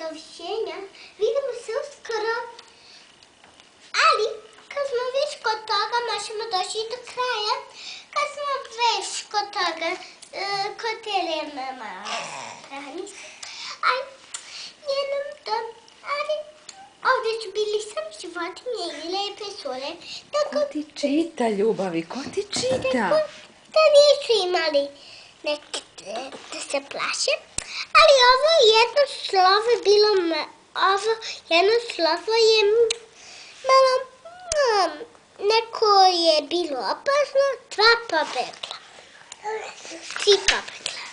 doviđenja. Vidimo se uskoro. Ali, kad smo već kod toga, možemo doći do kraja. Kad smo već kod toga, kod telemama stranice. Ali, jednom to, ali ovdje su bili sam životinje i lepe sole. Ko ti čita, Ljubavi, ko ti čita? Da nisu imali neke da se plaše. Ali ovo jedno slovo je bilo, ovo jedno slovo je malo, neko je bilo opasno, 2 pobegla. 3 pobegla.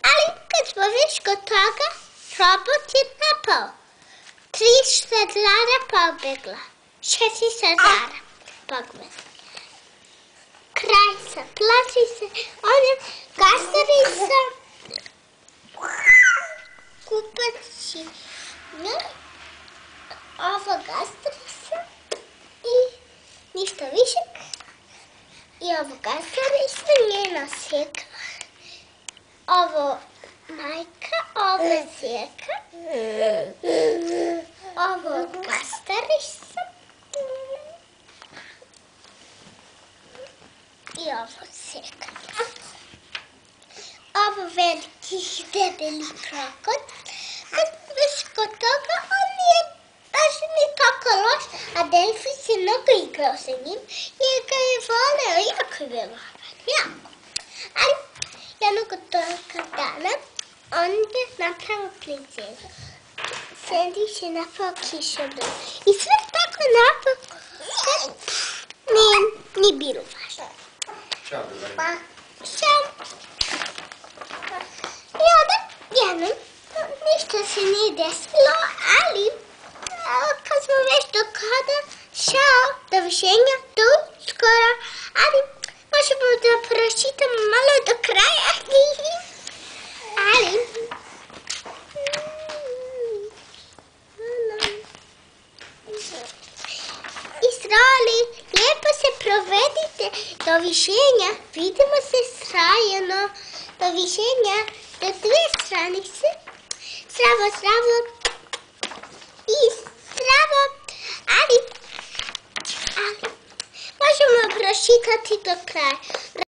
Ali kad smo već kod toga, robot je napao. 3 sedlara pobegla. 4 sedlara pobegla. Krajca, plačica, ona gastarica, kupaći, ovo gastarica i ništa više. I ovo gastarica, njena sjeka, ovo majka, ovo sjeka, ovo gastarica. I ovo sjeka. Ovo veliki debeli krokod. Kad već kod toga, on je baš ni tako loš, a Delfi se mnogo igrao sa njim, jer ga je voleo, jako je bilo jako. Ali jednog od toga dana, on je napravio princezu. Sandy je napravio kišobran. I sve tako napravio, nije bilo važno. Ćao, Ljubavi. Pa, ćao. I onda, jednom, ništa se nije desilo, ali kad smo već do kada, ćao, doviđenja, do skoro, ali možemo da pročitamo malo do kraja. Ali, Israeli, lijepo se provedite, doviđenja, vidimo se trajno, doviđenja, do 2 stranice, zdravo, zdravo i zdravo, ali možemo pročitati do kraja.